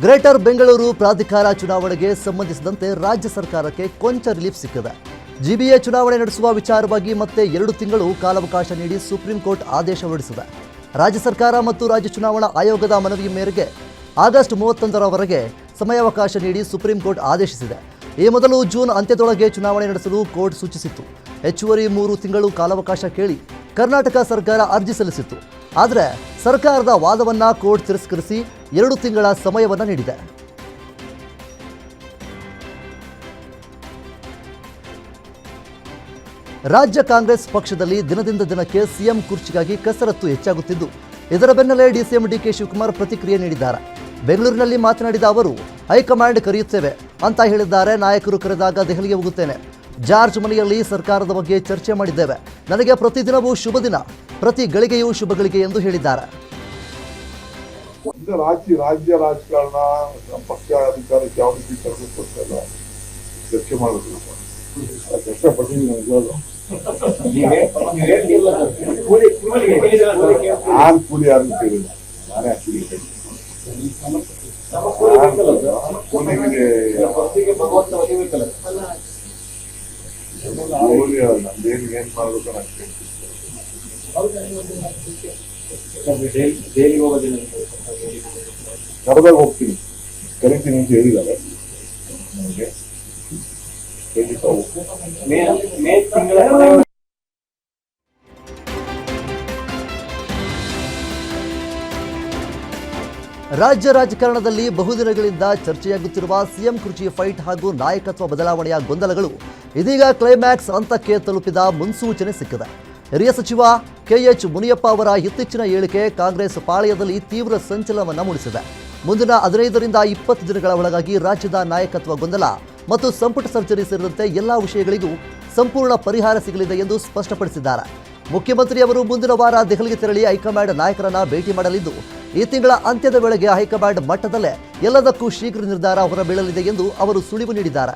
Greater Bengaluru ಪ್ರಾಧಿಕಾರ ಚುನಾವಣೆಗೆ ಸಂಬಂಧಿಸಿದಂತೆ ರಾಜ್ಯ ಸರ್ಕಾರಕ್ಕೆ ಕೊಂಚ ರಿಲೀಫ್ ಸಿಕ್ಕಿದೆ. ಜಿಬಿಎ ಚುನಾವಣೆ ನಡೆಸುವ ವಿಚಾರವಾಗಿ ಮತ್ತೆ 2 ತಿಂಗಳು ಕಾಲಾವಕಾಶ ನೀಡಿ ಸುಪ್ರೀಂ ಕೋರ್ಟ್ ಆದೇಶ ಹೊರಡಿಸಿದೆ. ರಾಜ್ಯ ಸರ್ಕಾರ ಮತ್ತು ರಾಜ್ಯ ಚುನಾವಣಾ ಆಯೋಗದ ಮನವಿ ಮೇರೆಗೆ ಆಗಸ್ಟ್ 31ರವರೆಗೆ ಸಮಯಾವಕಾಶ ನೀಡಿ ಸುಪ್ರೀಂ ಕೋರ್ಟ್ ಆದೇಶಿಸಿದೆ. ಈ ಮೊದಲು ಜೂನ್ ಅಂತ್ಯದೊಳಗೆ ಚುನಾವಣೆ ನಡೆಸಲು ಕೋರ್ಟ್ ಸೂಚಿಸಿತ್ತು. ಹೆಚ್ಚುವರಿ 3 ತಿಂಗಳು ಕಾಲಾವಕಾಶ ಕೇಳಿ ಕರ್ನಾಟಕ ಸರ್ಕಾರ ಅರ್ಜಿ ಸಲ್ಲಿಸಿತ್ತು. ಆದರೆ ಸರ್ಕಾರದ ವಾದವನ್ನು ಕೋರ್ಟ್ ತಿರಸ್ಕರಿಸಿ 2 ತಿಂಗಳ ಸಮಯವನ್ನು ನೀಡಿದೆ. ರಾಜ್ಯ ಕಾಂಗ್ರೆಸ್ ಪಕ್ಷದಲ್ಲಿ ದಿನದಿಂದ ದಿನಕ್ಕೆ ಸಿಎಂ ಕುರ್ಚಿಗಾಗಿ ಕಸರತ್ತು ಹೆಚ್ಚಾಗುತ್ತಿದ್ದು, ಇದರ ಬೆನ್ನಲ್ಲೇ ಡಿಸಿಎಂ ಡಿಕೆ ಶಿವಕುಮಾರ್ ಪ್ರತಿಕ್ರಿಯೆ ನೀಡಿದ್ದಾರೆ. ಬೆಂಗಳೂರಿನಲ್ಲಿ ಮಾತನಾಡಿದ ಅವರು, ಹೈಕಮಾಂಡ್ ಕರೆಯುತ್ತೇವೆ ಅಂತ ಹೇಳಿದ್ದಾರೆ. ನಾಯಕರು ಕರೆದಾಗ ದೆಹಲಿಗೆ ಹೋಗುತ್ತೇನೆ. ಜಾರ್ಜ್ ಮನೆಯಲ್ಲಿ ಸರ್ಕಾರದ ಬಗ್ಗೆ ಚರ್ಚೆ ಮಾಡಿದ್ದೇವೆ. ನನಗೆ ಪ್ರತಿದಿನವೂ ಶುಭ ದಿನ, ಪ್ರತಿ ಗಳಿಗೆಯೂ ಶುಭ ಗಳಿಗೆ ಎಂದು ಹೇಳಿದ್ದಾರೆ. ರಾಜ್ಯ ರಾಜಕಾರಣ ಪಕ್ಷ ಅಧಿಕಾರಕ್ಕೆ ಯಾವ ರೀತಿ ತರಬೇಕಲ್ಲ ಚರ್ಚೆ ಮಾಡೋದು ಕಷ್ಟಪಟ್ಟಿದ್ದೀನಿ. ನಾನು ಕೂಲಿ ಯಾರನ್ನು ಕೇಳಿಲ್ಲ, ನಾನೇ ಕೂಲಿಗೆ ನಂದೇನು ಏನ್ ಮಾಡ್ಬೇಕು ಕರೆದಾಗ ಹೋಗ್ತೀನಿ, ಕರಿತೀನಿ ಅಂತ ಹೇಳಿದ್ದಾರೆ. ನನಗೆ ರಾಜ್ಯ ರಾಜಕಾರಣದಲ್ಲಿ ಬಹುದಿನಗಳಿಂದ ಚರ್ಚೆಯಾಗುತ್ತಿರುವ ಸಿಎಂ ಕುರ್ಚಿ ಫೈಟ್ ಹಾಗೂ ನಾಯಕತ್ವ ಬದಲಾವಣೆಯ ಗೊಂದಲಗಳು ಇದೀಗ ಕ್ಲೈಮ್ಯಾಕ್ಸ್ ಹಂತಕ್ಕೆ ತಲುಪಿದ ಮುನ್ಸೂಚನೆ ಸಿಕ್ಕಿದೆ. ಹಿರಿಯ ಸಚಿವ ಕೆಎಚ್ ಮುನಿಯಪ್ಪ ಅವರ ಇತ್ತೀಚಿನ ಹೇಳಿಕೆ ಕಾಂಗ್ರೆಸ್ ಪಾಳೆಯದಲ್ಲಿ ತೀವ್ರ ಸಂಚಲನವನ್ನು ಮೂಡಿಸಿದೆ. ಮುಂದಿನ 15ರಿಂದ 20 ದಿನಗಳ ಒಳಗಾಗಿ ರಾಜ್ಯದ ನಾಯಕತ್ವ ಗೊಂದಲ ಮತ್ತು ಸಂಪುಟ ಸರ್ಜರಿ ಸೇರಿದಂತೆ ಎಲ್ಲಾ ವಿಷಯಗಳಿಗೂ ಸಂಪೂರ್ಣ ಪರಿಹಾರ ಸಿಗಲಿದೆ ಎಂದು ಸ್ಪಷ್ಟಪಡಿಸಿದ್ದಾರೆ. ಮುಖ್ಯಮಂತ್ರಿಯವರು ಮುಂದಿನ ವಾರ ದೆಹಲಿಗೆ ತೆರಳಿ ಹೈಕಮಾಂಡ್ ನಾಯಕರನ್ನ ಭೇಟಿ ಮಾಡಲಿದ್ದು, ಈ ತಿಂಗಳ ಅಂತ್ಯದ ವೇಳೆಗೆ ಹೈಕಮಾಂಡ್ ಮಟ್ಟದಲ್ಲೇ ಎಲ್ಲದಕ್ಕೂ ಶೀಘ್ರ ನಿರ್ಧಾರ ಹೊರಬೀಳಲಿದೆ ಎಂದು ಅವರು ಸುಳಿವು ನೀಡಿದ್ದಾರೆ.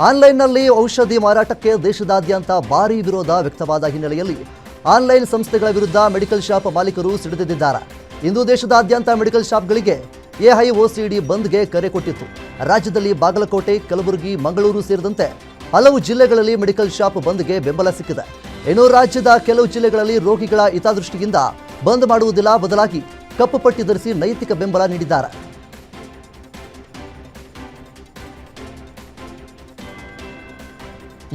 ಆನ್ಲೈನ್ನಲ್ಲಿ ಔಷಧಿ ಮಾರಾಟಕ್ಕೆ ದೇಶದಾದ್ಯಂತ ಭಾರೀ ವಿರೋಧ ವ್ಯಕ್ತವಾದ ಹಿನ್ನೆಲೆಯಲ್ಲಿ ಆನ್ಲೈನ್ ಸಂಸ್ಥೆಗಳ ವಿರುದ್ಧ ಮೆಡಿಕಲ್ ಶಾಪ್ ಮಾಲೀಕರು ಸಿಡಿದೆದ್ದಿದ್ದಾರೆ. ಇಂದು ದೇಶದಾದ್ಯಂತ ಮೆಡಿಕಲ್ ಶಾಪ್ಗಳಿಗೆ ಎಐಒಸಿಡಿ ಬಂದ್ಗೆ ಕರೆ ಕೊಟ್ಟಿತ್ತು. ರಾಜ್ಯದಲ್ಲಿ ಬಾಗಲಕೋಟೆ, ಕಲಬುರಗಿ, ಮಂಗಳೂರು ಸೇರಿದಂತೆ ಹಲವು ಜಿಲ್ಲೆಗಳಲ್ಲಿ ಮೆಡಿಕಲ್ ಶಾಪ್ ಬಂದ್ಗೆ ಬೆಂಬಲ ಸಿಕ್ಕಿದೆ. ಇನ್ನು ರಾಜ್ಯದ ಕೆಲವು ಜಿಲ್ಲೆಗಳಲ್ಲಿ ರೋಗಿಗಳ ಹಿತದೃಷ್ಟಿಯಿಂದ ಬಂದ್ ಮಾಡುವುದಿಲ್ಲ, ಬದಲಾಗಿ ಕಪ್ಪು ಪಟ್ಟಿ ಧರಿಸಿ ನೈತಿಕ ಬೆಂಬಲ ನೀಡಿದ್ದಾರೆ.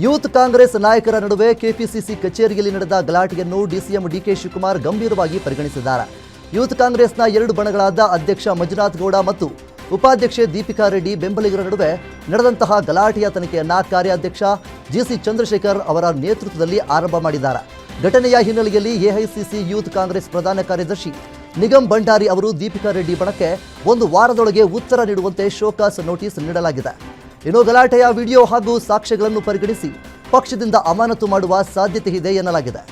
ಯೂತ್ ಕಾಂಗ್ರೆಸ್ ನಾಯಕರ ನಡುವೆ ಕೆಪಿಸಿಸಿ ಕಚೇರಿಯಲ್ಲಿ ನಡೆದ ಗಲಾಟೆಯನ್ನು ಡಿಸಿಎಂ ಡಿಕೆ ಶಿವಕುಮಾರ್ ಗಂಭೀರವಾಗಿ ಪರಿಗಣಿಸಿದ್ದಾರೆ. ಯೂತ್ ಕಾಂಗ್ರೆಸ್ನ 2 ಬಣಗಳಾದ ಅಧ್ಯಕ್ಷ ಮಂಜುನಾಥ್ ಗೌಡ ಮತ್ತು ಉಪಾಧ್ಯಕ್ಷೆ ದೀಪಿಕಾ ರೆಡ್ಡಿ ಬೆಂಬಲಿಗರ ನಡುವೆ ನಡೆದಂತಹ ಗಲಾಟೆಯ ತನಿಖೆಯನ್ನ ಕಾರ್ಯಾಧ್ಯಕ್ಷ ಜಿಸಿ ಚಂದ್ರಶೇಖರ್ ಅವರ ನೇತೃತ್ವದಲ್ಲಿ ಆರಂಭ ಮಾಡಿದ್ದಾರೆ. ಘಟನೆಯ ಹಿನ್ನೆಲೆಯಲ್ಲಿ ಎಐಸಿಸಿ ಯೂತ್ ಕಾಂಗ್ರೆಸ್ ಪ್ರಧಾನ ಕಾರ್ಯದರ್ಶಿ ನಿಗಮ್ ಭಂಡಾರಿ ಅವರು ದೀಪಿಕಾ ರೆಡ್ಡಿ ಬಣಕ್ಕೆ 1 ವಾರದೊಳಗೆ ಉತ್ತರ ನೀಡುವಂತೆ ಶೋಕಾಸ್ ನೋಟಿಸ್ ನೀಡಲಾಗಿದೆ. ಇನ್ನು ಗಲಾಟೆಯ ವಿಡಿಯೋ ಹಾಗೂ ಸಾಕ್ಷ್ಯಗಳನ್ನು ಪರಿಗಣಿಸಿ ಪಕ್ಷದಿಂದ ಅಮಾನತು ಮಾಡುವ ಸಾಧ್ಯತೆ ಇದೆ ಎನ್ನಲಾಗಿದೆ.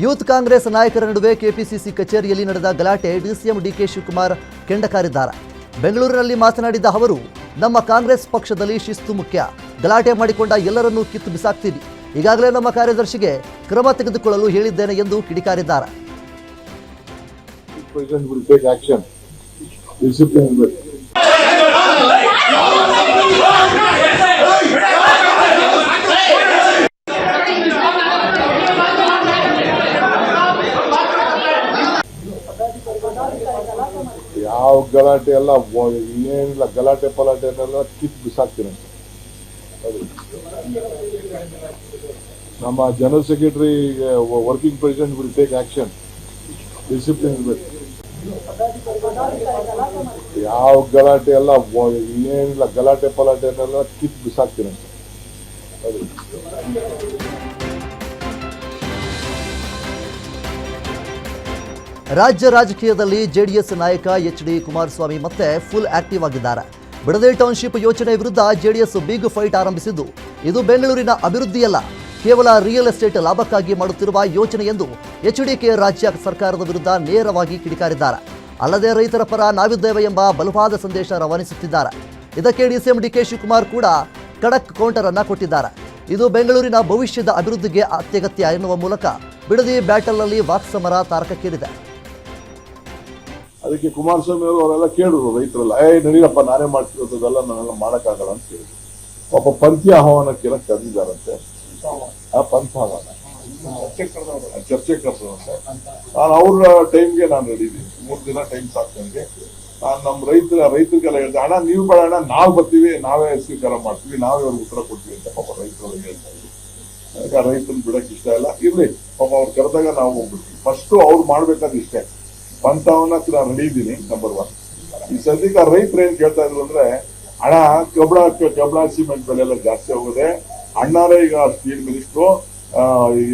ಯೂತ್ ಕಾಂಗ್ರೆಸ್ ನಾಯಕರ ನಡುವೆ ಕೆಪಿಸಿಸಿ ಕಚೇರಿಯಲ್ಲಿ ನಡೆದ ಗಲಾಟೆ ಡಿಸಿಎಂ ಡಿಕೆ ಶಿವಕುಮಾರ್ ಕೆಂಡಕಾರಿದ್ದಾರೆ. ಬೆಂಗಳೂರಿನಲ್ಲಿ ಮಾತನಾಡಿದ ಅವರು, ನಮ್ಮ ಕಾಂಗ್ರೆಸ್ ಪಕ್ಷದಲ್ಲಿ ಶಿಸ್ತು ಮುಖ್ಯ. ಗಲಾಟೆ ಮಾಡಿಕೊಂಡ ಎಲ್ಲರನ್ನೂ ಕಿತ್ತು ಬಿಸಾಕ್ತೀವಿ. ಈಗಾಗಲೇ ನಮ್ಮ ಕಾರ್ಯದರ್ಶಿಗೆ ಕ್ರಮ ತೆಗೆದುಕೊಳ್ಳಲು ಹೇಳಿದ್ದೇನೆ ಎಂದು ಕಿಡಿಕಾರಿದ್ದಾರೆ. ಯಾವ ಗಲಾಟೆ ಎಲ್ಲ ಏನಿಲ್ಲ, ಗಲಾಟೆ ಪಲಾಟೆನೆಲ್ಲ ಕಿತ್ತು ಬಿಸಾಕ್ತೀನಿ. ನಮ್ಮ general secretary working president will take action. Discipline ಇರಬೇಕು. ಯಾವ ಗಲಾಟೆ ಎಲ್ಲ ಏನಿಲ್ಲ, ಗಲಾಟೆ ಪಲಾಟೆನೆಲ್ಲ ಕಿತ್ತು ಬಿಸಾಕ್ತೀನಿ. ರಾಜ್ಯ ರಾಜಕೀಯದಲ್ಲಿ ಜೆಡಿಎಸ್ ನಾಯಕ ಎಚ್.ಡಿ. ಕುಮಾರಸ್ವಾಮಿ ಮತ್ತೆ ಫುಲ್ ಆಕ್ಟಿವ್ ಆಗಿದ್ದಾರೆ. ಬಿಡದಿ ಟೌನ್ಶಿಪ್ ಯೋಜನೆ ವಿರುದ್ಧ ಜೆಡಿಎಸ್ ಬಿಗ್ ಫೈಟ್ ಆರಂಭಿಸಿದ್ದು, ಇದು ಬೆಂಗಳೂರಿನ ಅಭಿವೃದ್ಧಿಯಲ್ಲ, ಕೇವಲ ರಿಯಲ್ ಎಸ್ಟೇಟ್ ಲಾಭಕ್ಕಾಗಿ ಮಾಡುತ್ತಿರುವ ಯೋಜನೆ ಎಂದು ಎಚ್ಡಿಕೆ ರಾಜ್ಯ ಸರ್ಕಾರದ ವಿರುದ್ಧ ನೇರವಾಗಿ ಕಿಡಿಕಾರಿದ್ದಾರೆ. ಅಲ್ಲದೆ ರೈತರ ಪರ ನಾವಿದ್ದೇವೆ ಎಂಬ ಬಲವಾದ ಸಂದೇಶ ರವಾನಿಸುತ್ತಿದ್ದಾರೆ. ಇದಕ್ಕೆ ಡಿಸಿಎಂ ಡಿಕೆ ಶಿವಕುಮಾರ್ ಕೂಡ ಖಡಕ್ ಕೌಂಟರ್ ಅನ್ನ ಕೊಟ್ಟಿದ್ದಾರೆ. ಇದು ಬೆಂಗಳೂರಿನ ಭವಿಷ್ಯದ ಅಭಿವೃದ್ಧಿಗೆ ಅತ್ಯಗತ್ಯ ಎನ್ನುವ ಮೂಲಕ ಬಿಡದಿ ಬ್ಯಾಟಲ್ನಲ್ಲಿ ವಾಕ್ಸಮರ ತಾರಕಕ್ಕೇರಿದೆ. ಅದಕ್ಕೆ ಕುಮಾರಸ್ವಾಮಿ ಅವರೆಲ್ಲ ಕೇಳಿದ್ರು ರೈತರೆಲ್ಲ, ನಡೀರಪ್ಪ ನಾನೇ ಮಾಡ್ತಿರೋದೆಲ್ಲ ನಾನೆಲ್ಲ ಮಾಡೋಕ್ಕಾಗಲ್ಲ ಅಂತ ಹೇಳಿದ್ರು. ಪಾಪ ಪಂಥಿ ಆಹ್ವಾನಕ್ಕೆಲ್ಲ ಕರೆದಿದ್ದಾರಂತೆ. ಆ ಪಂಥ ಆಹ್ವಾನ ಚರ್ಚೆ ಕರೆದಂತೆ. ನಾನು ಅವ್ರ ಟೈಮ್ಗೆ ನಾನು ರೆಡಿ ಇದ್ದೀನಿ. 3 ದಿನ ಟೈಮ್ ಸಾಕು ನನಗೆ. ನಾನು ನಮ್ಮ ರೈತರಿಗೆಲ್ಲ ಹೇಳಿದೆ, ಅಣ್ಣ ನೀವು ಬೇಡ ಅಣ್ಣ, ನಾವು ಬರ್ತೀವಿ, ನಾವೇ ಸ್ವೀಕಾರ ಮಾಡ್ತೀವಿ, ನಾವೇ ಅವ್ರಿಗೆ ಉತ್ತರ ಕೊಡ್ತೀವಿ ಅಂತ ಪಾಪ ರೈತರು ಹೇಳ್ತಾ ಇದ್ವಿ. ಅದಕ್ಕೆ ರೈತರು ಬಿಡಕ್ಕೆ ಇಷ್ಟ ಇಲ್ಲ. ಇರ್ಲಿ ಪಾಪ ಅವ್ರು ಕರೆದಾಗ ನಾವು ಹೋಗ್ಬಿಡ್ತೀವಿ. ಫಸ್ಟ್ ಅವ್ರು ಮಾಡ್ಬೇಕಾದ್ರೆ ಇಷ್ಟೇ, ಪಂಥ ಆಹ್ವಾನಕ್ಕೆ ನಾನು ರೆಡಿ ಇದ್ದೀನಿ. ನಂಬರ್ 1. ಈ ಸದ್ಯಕ್ಕೆ ರೈತರು ಏನ್ ಕೇಳ್ತಾ ಇದ್ರು ಅಂದ್ರೆ, ಹಣ ಕಬ್ಬಣ ಸಿಮೆಂಟ್ ಬೆಲೆ ಎಲ್ಲ ಜಾಸ್ತಿ ಹೋಗಿದೆ, ಅಣ್ಣಾರೇ ಈಗ ಸ್ಟೀಲ್ ಮಿನಿಸ್ಟ್ರು,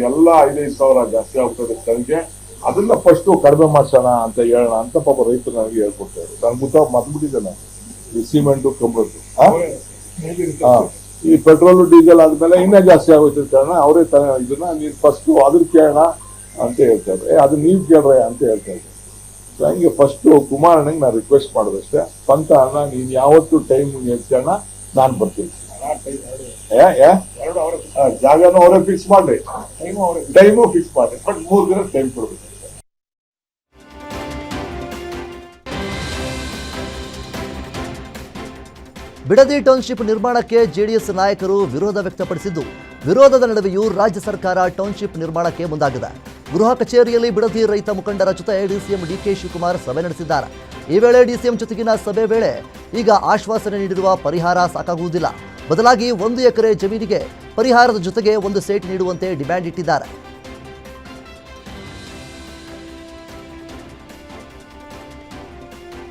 ಎಲ್ಲ 5,000 ಸಾವಿರ ಜಾಸ್ತಿ ಆಗ್ತದೆ ತೆರಿಗೆ, ಅದನ್ನ ಫಸ್ಟ್ ಕಡಿಮೆ ಮಾಡ್ಸೋಣ ಅಂತ ಹೇಳೋಣ ಅಂತ ಪಾಪ ರೈತರು ನನಗೆ ಹೇಳ್ಕೊಡ್ತಾ ಇದ್ರು. ನಾನು ಮತ್ಬಿಟ್ಟಿದ್ದೇನೆ ಈ ಸಿಮೆಂಟು ಕಬ್ಬಣದ್ದು. ಈ ಪೆಟ್ರೋಲ್ ಡೀಸೆಲ್ ಆದ್ಮೇಲೆ ಇನ್ನೂ ಜಾಸ್ತಿ ಆಗೋಯ್ತು ಕಾರಣ ಅವರೇ ಇದನ್ನ ನೀನ್ ಫಸ್ಟ್ ಅದ್ರ ಕೇಳೋಣ ಅಂತ ಹೇಳ್ತಾ ಇದ್ರೆ, ಅದು ನೀವ್ ಕೇಳ್ರೆ ಅಂತ ಹೇಳ್ತಾ ಇದ್ರು. ಹಂಗೆ ಫಸ್ಟ್ ಕುಮಾರಣ್ಣಗೆ ನಾನು ರಿಕ್ವೆಸ್ಟ್ ಮಾಡೋದಷ್ಟೇ, ಪಂಥ ಅಣ್ಣ ನೀನ್ ಯಾವತ್ತು ಟೈಮ್ ಹೇಳ್ತೇಣ, ನಾನ್ ಬರ್ತೀನಿ. ಜಾಗನೂ ಅವರೇ ಫಿಕ್ಸ್ ಮಾಡ್ರಿ, ಟೈಮು ಫಿಕ್ಸ್ ಮಾಡ್ರಿ, ಬಟ್ 3 ದಿನ ಟೈಮ್ ಕೊಡ್ಬೇಕು. ಬಿಡದಿ ಟೌನ್ಶಿಪ್ ನಿರ್ಮಾಣಕ್ಕೆ ಜೆಡಿಎಸ್ ನಾಯಕರು ವಿರೋಧ ವ್ಯಕ್ತಪಡಿಸಿದ್ದು, ವಿರೋಧದ ನಡುವೆಯೂ ರಾಜ್ಯ ಸರ್ಕಾರ ಟೌನ್ಶಿಪ್ ನಿರ್ಮಾಣಕ್ಕೆ ಮುಂದಾಗಿದೆ. ಗೃಹ ಕಚೇರಿಯಲ್ಲಿ ಬಿಡದಿ ರೈತ ಮುಖಂಡರ ಜೊತೆ ಡಿಸಿಎಂ ಡಿಕೆ ಶಿವಕುಮಾರ್ ಸಭೆ ನಡೆಸಿದ್ದಾರೆ. ಈ ವೇಳೆ ಡಿಸಿಎಂ ಜೊತೆಗಿನ ಸಭೆ ವೇಳೆ ಈಗ ಆಶ್ವಾಸನೆ ನೀಡಿರುವ ಪರಿಹಾರ ಸಾಕಾಗುವುದಿಲ್ಲ, ಬದಲಾಗಿ 1 ಎಕರೆ ಜಮೀನಿಗೆ ಪರಿಹಾರದ ಜೊತೆಗೆ 1 ಸೈಟ್ ನೀಡುವಂತೆ ಡಿಮ್ಯಾಂಡ್ ಇಟ್ಟಿದ್ದಾರೆ.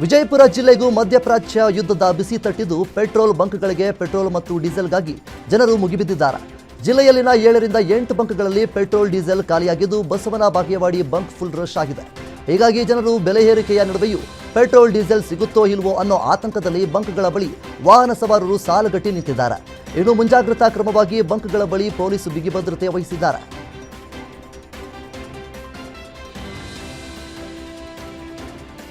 ವಿಜಯಪುರ ಜಿಲ್ಲೆಗೂ ಮಧ್ಯಪ್ರಾಚ್ಯ ಯುದ್ಧದ ಬಿಸಿ ತಟ್ಟಿದ್ದು, ಪೆಟ್ರೋಲ್ ಬಂಕ್ಗಳಿಗೆ ಪೆಟ್ರೋಲ್ ಮತ್ತು ಡೀಸೆಲ್ಗಾಗಿ ಜನರು ಮುಗಿಬಿದ್ದಿದ್ದಾರೆ. ಜಿಲ್ಲೆಯಲ್ಲಿನ 7 ರಿಂದ 8 ಬಂಕ್ಗಳಲ್ಲಿ petrol diesel ಖಾಲಿಯಾಗಿದ್ದು, Basavana Bagewadi bunk full rush ಆಗಿದೆ. ಹೀಗಾಗಿ ಜನರು ಬೆಲೆ ಏರಿಕೆಯ ನಡುವೆಯೂ ಪೆಟ್ರೋಲ್ ಡೀಸೆಲ್ ಸಿಗುತ್ತೋ ಇಲ್ವೋ ಅನ್ನೋ ಆತಂಕದಲ್ಲಿ ಬಂಕ್ಗಳ ಬಳಿ ವಾಹನ ಸವಾರರು ಸಾಲುಗಟ್ಟಿ ನಿಂತಿದ್ದಾರೆ. ಇನ್ನು ಮುಂಜಾಗ್ರತಾ ಕ್ರಮವಾಗಿ ಬಂಕ್ಗಳ ಬಳಿ ಪೊಲೀಸ್ ಬಿಗಿ ಭದ್ರತೆ ವಹಿಸಿದ್ದಾರೆ.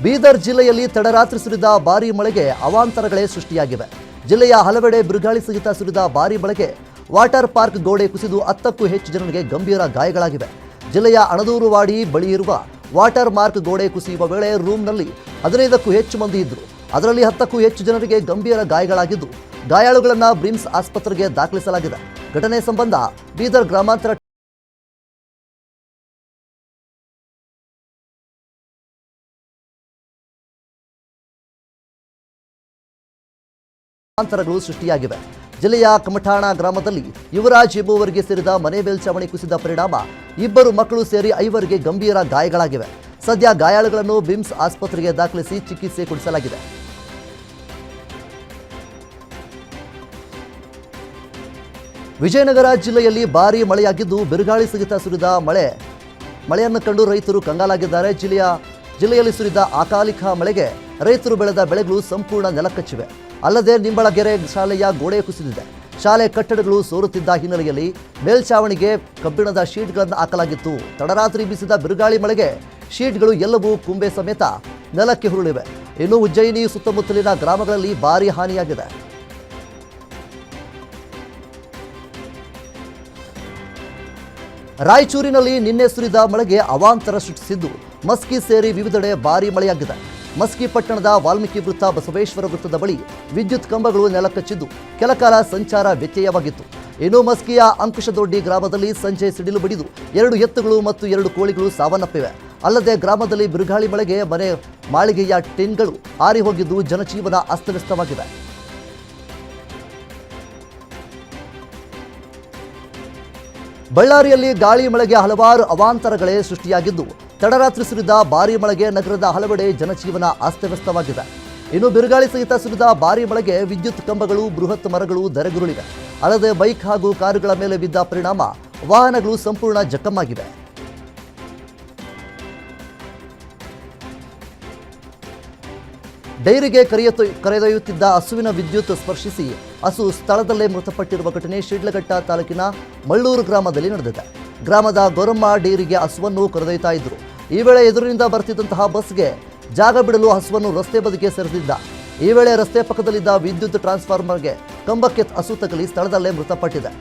ಬೀದರ್ ಜಿಲ್ಲೆಯಲ್ಲಿ ತಡರಾತ್ರಿ ಸುರಿದ ಭಾರೀ ಮಳೆಗೆ ಅವಾಂತರಗಳೇ ಸೃಷ್ಟಿಯಾಗಿವೆ. ಜಿಲ್ಲೆಯ ಹಲವೆಡೆ ಬಿರುಗಾಳಿ ಸಹಿತ ಸುರಿದ ಭಾರೀ ಮಳೆಗೆ ವಾಟರ್ ಪಾರ್ಕ್ ಗೋಡೆ ಕುಸಿದು 10ಕ್ಕೂ ಹೆಚ್ಚು ಜನರಿಗೆ ಗಂಭೀರ ಗಾಯಗಳಾಗಿವೆ. ಜಿಲ್ಲೆಯ ಅಣದೂರುವಾಡಿ ಬಳಿ ಇರುವ ವಾಟರ್ ಮಾರ್ಕ್ ಗೋಡೆ ಕುಸಿಯುವ ವೇಳೆ ರೂಮ್ನಲ್ಲಿ 15ಕ್ಕೂ ಹೆಚ್ಚು ಮಂದಿ ಇದ್ದರು. ಅದರಲ್ಲಿ 10ಕ್ಕೂ ಹೆಚ್ಚು ಜನರಿಗೆ ಗಂಭೀರ ಗಾಯಗಳಾಗಿದ್ದು, ಗಾಯಾಳುಗಳನ್ನು ಬ್ರಿಮ್ಸ್ ಆಸ್ಪತ್ರೆಗೆ ದಾಖಲಿಸಲಾಗಿದೆ. ಘಟನೆ ಸಂಬಂಧ ಬೀದರ್ ಗ್ರಾಮಾಂತರ ಅಂತರಗಳು ಸೃಷ್ಟಿಯಾಗಿವೆ. ಜಿಲ್ಲೆಯ ಕಮಠಾಣ ಗ್ರಾಮದಲ್ಲಿ ಯುವರಾಜ್ ಎಂಬುವರಿಗೆ ಸೇರಿದ ಮನೆ ಮೇಲ್ಛಾವಣಿ ಕುಸಿದ ಪರಿಣಾಮ 2 ಮಕ್ಕಳು ಸೇರಿ 5 ಗಂಭೀರ ಗಾಯಗಳಾಗಿವೆ. ಸದ್ಯ ಗಾಯಾಳುಗಳನ್ನು ಬಿಮ್ಸ್ ಆಸ್ಪತ್ರೆಗೆ ದಾಖಲಿಸಿ ಚಿಕಿತ್ಸೆ ಕೊಡಿಸಲಾಗಿದೆ. ವಿಜಯನಗರ ಜಿಲ್ಲೆಯಲ್ಲಿ ಭಾರೀ ಮಳೆಯಾಗಿದ್ದು, ಬಿರುಗಾಳಿ ಸಹಿತ ಸುರಿದ ಮಳೆಯನ್ನು ಕಂಡು ರೈತರು ಕಂಗಾಲಾಗಿದ್ದಾರೆ. ಜಿಲ್ಲೆಯಲ್ಲಿ ಸುರಿದ ಅಕಾಲಿಕ ಮಳೆಗೆ ರೈತರು ಬೆಳೆದ ಬೆಳೆಗಳು ಸಂಪೂರ್ಣ ನೆಲಕಚ್ಚಿವೆ. ಅಲ್ಲದೆ ನಿಂಬಳಗೆರೆ ಶಾಲೆಯ ಗೋಡೆ ಕುಸಿದಿದೆ. ಶಾಲೆ ಕಟ್ಟಡಗಳು ಸೋರುತ್ತಿದ್ದ ಹಿನ್ನೆಲೆಯಲ್ಲಿ ಮೇಲ್ಛಾವಣಿಗೆ ಕಬ್ಬಿಣದ ಶೀಟ್ಗಳನ್ನು ಹಾಕಲಾಗಿತ್ತು. ತಡರಾತ್ರಿ ಬೀಸಿದ ಬಿರುಗಾಳಿ ಮಳೆಗೆ ಶೀಟ್ಗಳು ಎಲ್ಲವೂ ಕುಂಬೆ ಸಮೇತ ನೆಲಕ್ಕೆ ಹುರುಳಿವೆ. ಇನ್ನು ಉಜ್ಜಯಿನಿ ಸುತ್ತಮುತ್ತಲಿನ ಗ್ರಾಮಗಳಲ್ಲಿ ಭಾರೀ ಹಾನಿಯಾಗಿದೆ. ರಾಯಚೂರಿನಲ್ಲಿ ನಿನ್ನೆ ಸುರಿದ ಮಳೆಗೆ ಅವಾಂತರ ಸೃಷ್ಟಿಸಿದ್ದು, ಮಸ್ಕಿ ಸೇರಿ ವಿವಿಧೆಡೆ ಭಾರೀ ಮಳೆಯಾಗಿದೆ. ಮಸ್ಕಿ ಪಟ್ಟಣದ ವಾಲ್ಮೀಕಿ ವೃತ್ತ, ಬಸವೇಶ್ವರ ವೃತ್ತದ ಬಳಿ ವಿದ್ಯುತ್ ಕಂಬಗಳು ನೆಲಕಚ್ಚಿದ್ದು, ಕೆಲಕಾಲ ಸಂಚಾರ ವ್ಯತ್ಯಯವಾಗಿತ್ತು. ಇನ್ನು ಮಸ್ಕಿಯ ಅಂಕುಶದೊಡ್ಡಿ ಗ್ರಾಮದಲ್ಲಿ ಸಂಜೆ ಸಿಡಿಲು ಬಡಿದು 2 ಎತ್ತುಗಳು ಮತ್ತು 2 ಕೋಳಿಗಳು ಸಾವನ್ನಪ್ಪಿವೆ. ಅಲ್ಲದೆ ಗ್ರಾಮದಲ್ಲಿ ಬಿರುಗಾಳಿ ಮಳೆಗೆ ಮನೆ ಮಾಳಿಗೆಯ ಟಿನ್ಗಳು ಹಾರಿ ಹೋಗಿದ್ದು, ಜನಜೀವನ ಅಸ್ತವ್ಯಸ್ತವಾಗಿದೆ. ಬಳ್ಳಾರಿಯಲ್ಲಿ ಗಾಳಿ ಮಳೆಗೆ ಹಲವಾರು ಅವಾಂತರಗಳೇ ಸೃಷ್ಟಿಯಾಗಿದ್ದು, ತಡರಾತ್ರಿ ಸುರಿದ ಭಾರೀ ಮಳೆಗೆ ನಗರದ ಹಲವೆಡೆ ಜನಜೀವನ ಅಸ್ತವ್ಯಸ್ತವಾಗಿದೆ. ಇನ್ನು ಬಿರುಗಾಳಿ ಸಹಿತ ಸುರಿದ ಭಾರೀ ಮಳೆಗೆ ವಿದ್ಯುತ್ ಕಂಬಗಳು, ಬೃಹತ್ ಮರಗಳು ಧರೆಗುರುಳಿವೆ. ಅಲ್ಲದೆ ಬೈಕ್ ಹಾಗೂ ಕಾರುಗಳ ಮೇಲೆ ಬಿದ್ದ ಪರಿಣಾಮ ವಾಹನಗಳು ಸಂಪೂರ್ಣ ಜಖಮ್ಮಾಗಿವೆ. ಡೈರಿಗೆ ಕರೆದೊಯ್ಯುತ್ತಿದ್ದ ಹಸುವಿನ ವಿದ್ಯುತ್ ಸ್ಪರ್ಶಿಸಿ ಹಸು ಸ್ಥಳದಲ್ಲೇ ಮೃತಪಟ್ಟಿರುವ ಘಟನೆ ಶಿಡ್ಲಘಟ್ಟ ತಾಲೂಕಿನ ಮಳ್ಳೂರು ಗ್ರಾಮದಲ್ಲಿ ನಡೆದಿದೆ. ಗ್ರಾಮದ ಗೊರಮ್ಮ ಡೈರಿಗೆ ಹಸುವನ್ನು ಕರೆದೊಯ್ತಾ ಇದ್ರು. ಈ ವೇಳೆ ಎದುರಿನಿಂದ ಬರ್ತಿದ್ದಂತಹ ಬಸ್ಗೆ ಜಾಗ ಬಿಡಲು ಹಸುವನ್ನು ರಸ್ತೆ ಬದಿಗೆ ಸರಿದಿದ್ದ. ಈ ವೇಳೆ ರಸ್ತೆ ಪಕ್ಕದಲ್ಲಿದ್ದ ವಿದ್ಯುತ್ ಟ್ರಾನ್ಸ್ಫಾರ್ಮರ್ಗೆ ಕಂಬಕ್ಕೆ ಹಸು ತಗಲಿ ಸ್ಥಳದಲ್ಲೇ ಮೃತಪಟ್ಟಿದೆ.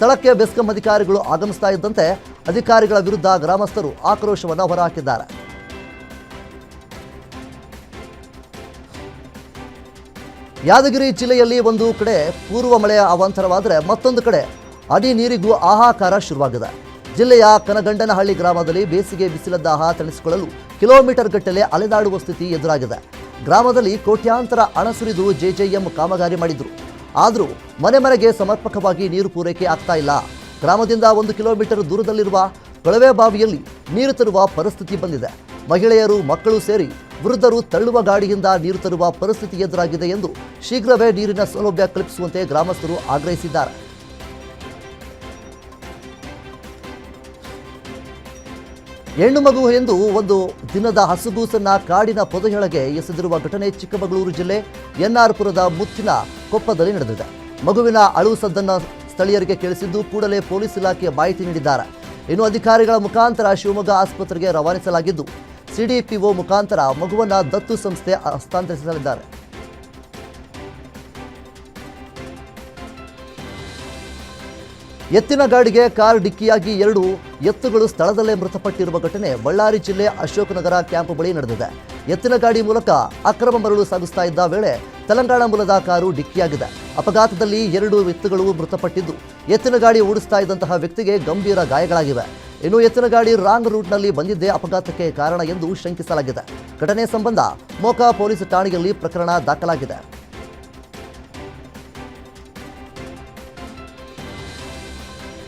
ಸ್ಥಳಕ್ಕೆ ಬೆಸ್ಕಾಂ ಅಧಿಕಾರಿಗಳು ಆಗಮಿಸ್ತಾ ಇದ್ದಂತೆ ಅಧಿಕಾರಿಗಳ ವಿರುದ್ಧ ಗ್ರಾಮಸ್ಥರು ಆಕ್ರೋಶವನ್ನು ಹೊರಹಾಕಿದ್ದಾರೆ. ಯಾದಗಿರಿ ಜಿಲ್ಲೆಯಲ್ಲಿ ಒಂದು ಕಡೆ ಪೂರ್ವ ಮಳೆಯ ಅವಾಂತರವಾದರೆ ಮತ್ತೊಂದು ಕಡೆ ಅಡಿ ನೀರಿಗೂ ಹಾಹಾಕಾರ ಶುರುವಾಗಿದೆ. ಜಿಲ್ಲೆಯ ಕನಗಂಡನಹಳ್ಳಿ ಗ್ರಾಮದಲ್ಲಿ ಬೇಸಿಗೆ ಬಿಸಿಲ ದಾಹ ತಣಿಸಿಕೊಳ್ಳಲು ಕಿಲೋಮೀಟರ್ ಗಟ್ಟಲೆ ಅಲೆದಾಡುವ ಸ್ಥಿತಿ ಎದುರಾಗಿದೆ. ಗ್ರಾಮದಲ್ಲಿ ಕೋಟ್ಯಾಂತರ ಹಣ ಸುರಿದು ಜೆಜೆಎಂ ಕಾಮಗಾರಿ ಮಾಡಿದ್ರು. ಆದರೂ ಮನೆ ಮನೆಗೆ ಸಮರ್ಪಕವಾಗಿ ನೀರು ಪೂರೈಕೆ ಆಗ್ತಾ ಇಲ್ಲ. ಗ್ರಾಮದಿಂದ 1 ಕಿಲೋಮೀಟರ್ ದೂರದಲ್ಲಿರುವ ಕೊಳವೆ ಬಾವಿಯಲ್ಲಿ ನೀರು ತರುವ ಪರಿಸ್ಥಿತಿ ಬಂದಿದೆ. ಮಹಿಳೆಯರು, ಮಕ್ಕಳು ಸೇರಿ ವೃದ್ಧರು ತಳ್ಳುವ ಗಾಡಿಯಿಂದ ನೀರು ತರುವ ಪರಿಸ್ಥಿತಿ ಎದುರಾಗಿದೆ ಎಂದು ಶೀಘ್ರವೇ ನೀರಿನ ಸೌಲಭ್ಯ ಕಲ್ಪಿಸುವಂತೆ ಗ್ರಾಮಸ್ಥರು ಆಗ್ರಹಿಸಿದ್ದಾರೆ. ಹೆಣ್ಣು ಮಗು ಎಂದು ಒಂದು ದಿನದ ಹಸುಗೂಸನ್ನ ಕಾಡಿನ ಪೊದೆಯೊಳಗೆ ಎಸೆದಿರುವ ಘಟನೆ ಚಿಕ್ಕಮಗಳೂರು ಜಿಲ್ಲೆ ಎನ್ಆರ್ಪುರದ ಮುತ್ತಿನ ಕೊಪ್ಪದಲ್ಲಿ ನಡೆದಿದೆ. ಮಗುವಿನ ಅಳು ಸದ್ದನ್ನು ಸ್ಥಳೀಯರಿಗೆ ಕೇಳಿಸಿದ್ದು ಕೂಡಲೇ ಪೊಲೀಸ್ ಇಲಾಖೆ ಮಾಹಿತಿ ನೀಡಿದ್ದಾರೆ. ಇನ್ನು ಅಧಿಕಾರಿಗಳ ಮುಖಾಂತರ ಶಿವಮೊಗ್ಗ ಆಸ್ಪತ್ರೆಗೆ ರವಾನಿಸಲಾಗಿದ್ದು ಸಿಡಿಪಿಒ ಮುಖಾಂತರ ಮಗುವನ್ನು ದತ್ತು ಸಂಸ್ಥೆ ಹಸ್ತಾಂತರಿಸಲಿದ್ದಾರೆ. ಎತ್ತಿನ ಗಾಡಿಗೆ ಕಾರ್ ಡಿಕ್ಕಿಯಾಗಿ 2 ಎತ್ತುಗಳು ಸ್ಥಳದಲ್ಲೇ ಮೃತಪಟ್ಟಿರುವ ಘಟನೆ ಬಳ್ಳಾರಿ ಜಿಲ್ಲೆ ಅಶೋಕನಗರ ಕ್ಯಾಂಪ್ ಬಳಿ ನಡೆದಿದೆ. ಎತ್ತಿನ ಗಾಡಿ ಮೂಲಕ ಅಕ್ರಮ ಮರಳು ಸಾಗಿಸ್ತಾ ಇದ್ದ ವೇಳೆ ತೆಲಂಗಾಣ ಮೂಲದ ಕಾರು ಡಿಕ್ಕಿಯಾಗಿದೆ. ಅಪಘಾತದಲ್ಲಿ 2 ಎತ್ತುಗಳು ಮೃತಪಟ್ಟಿದ್ದು, ಎತ್ತಿನ ಗಾಡಿ ಓಡಿಸ್ತಾ ಇದ್ದಂತಹ ವ್ಯಕ್ತಿಗೆ ಗಂಭೀರ ಗಾಯಗಳಾಗಿವೆ. ಇನ್ನು ಎತ್ತಿನ ಗಾಡಿ ರಾಂಗ್ ರೂಟ್ನಲ್ಲಿ ಬಂದಿದ್ದೇ ಅಪಘಾತಕ್ಕೆ ಕಾರಣ ಎಂದು ಶಂಕಿಸಲಾಗಿದೆ. ಘಟನೆ ಸಂಬಂಧ ಮೋಕಾ ಪೊಲೀಸ್ ಠಾಣೆಯಲ್ಲಿ ಪ್ರಕರಣ ದಾಖಲಾಗಿದೆ.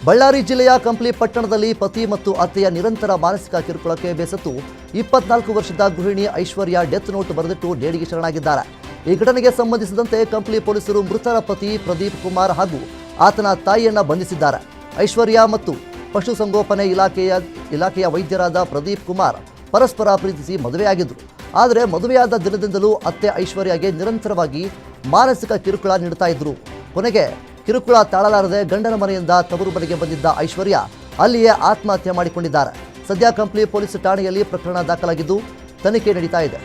ಬಳ್ಳಾರಿ ಜಿಲ್ಲೆಯ ಕಂಪ್ಲಿ ಪಟ್ಟಣದಲ್ಲಿ ಪತಿ ಮತ್ತು ಅತ್ತೆಯ ನಿರಂತರ ಮಾನಸಿಕ ಕಿರುಕುಳಕ್ಕೆ ಬೇಸತ್ತು 24 ವರ್ಷದ ಗೃಹಿಣಿ ಐಶ್ವರ್ಯ ಡೆತ್ ನೋಟ್ ಬರೆದಿಟ್ಟು ನೇಣಿಗೆ ಶರಣಾಗಿದ್ದಾರೆ. ಈ ಘಟನೆಗೆ ಸಂಬಂಧಿಸಿದಂತೆ ಕಂಪ್ಲಿ ಪೊಲೀಸರು ಮೃತರ ಪತಿ ಪ್ರದೀಪ್ ಕುಮಾರ್ ಹಾಗೂ ಆತನ ತಾಯಿಯನ್ನ ಬಂಧಿಸಿದ್ದಾರೆ. ಐಶ್ವರ್ಯ ಮತ್ತು ಪಶುಸಂಗೋಪನೆ ಇಲಾಖೆಯ ವೈದ್ಯರಾದ ಪ್ರದೀಪ್ ಕುಮಾರ್ ಪರಸ್ಪರ ಪ್ರೀತಿಸಿ ಮದುವೆಯಾಗಿದ್ದರು. ಆದರೆ ಮದುವೆಯಾದ ದಿನದಿಂದಲೂ ಅತ್ತೆ ಐಶ್ವರ್ಯಗೆ ನಿರಂತರವಾಗಿ ಮಾನಸಿಕ ಕಿರುಕುಳ ನೀಡುತ್ತಾ ಇದ್ರು. ಕೊನೆಗೆ ಕಿರುಕುಳ ತಾಳಲಾರದೆ ಗಂಡನ ಮನೆಯಿಂದ ತವರು ಮನೆಗೆ ಬಂದಿದ್ದ ಐಶ್ವರ್ಯ ಅಲ್ಲಿಯೇ ಆತ್ಮಹತ್ಯೆ ಮಾಡಿಕೊಂಡಿದ್ದಾರೆ. ಸದ್ಯ ಕಂಪ್ಲಿ ಪೊಲೀಸ್ ಠಾಣೆಯಲ್ಲಿ ಪ್ರಕರಣ ದಾಖಲಾಗಿದ್ದು ತನಿಖೆ ನಡೀತಾ ಇದೆ.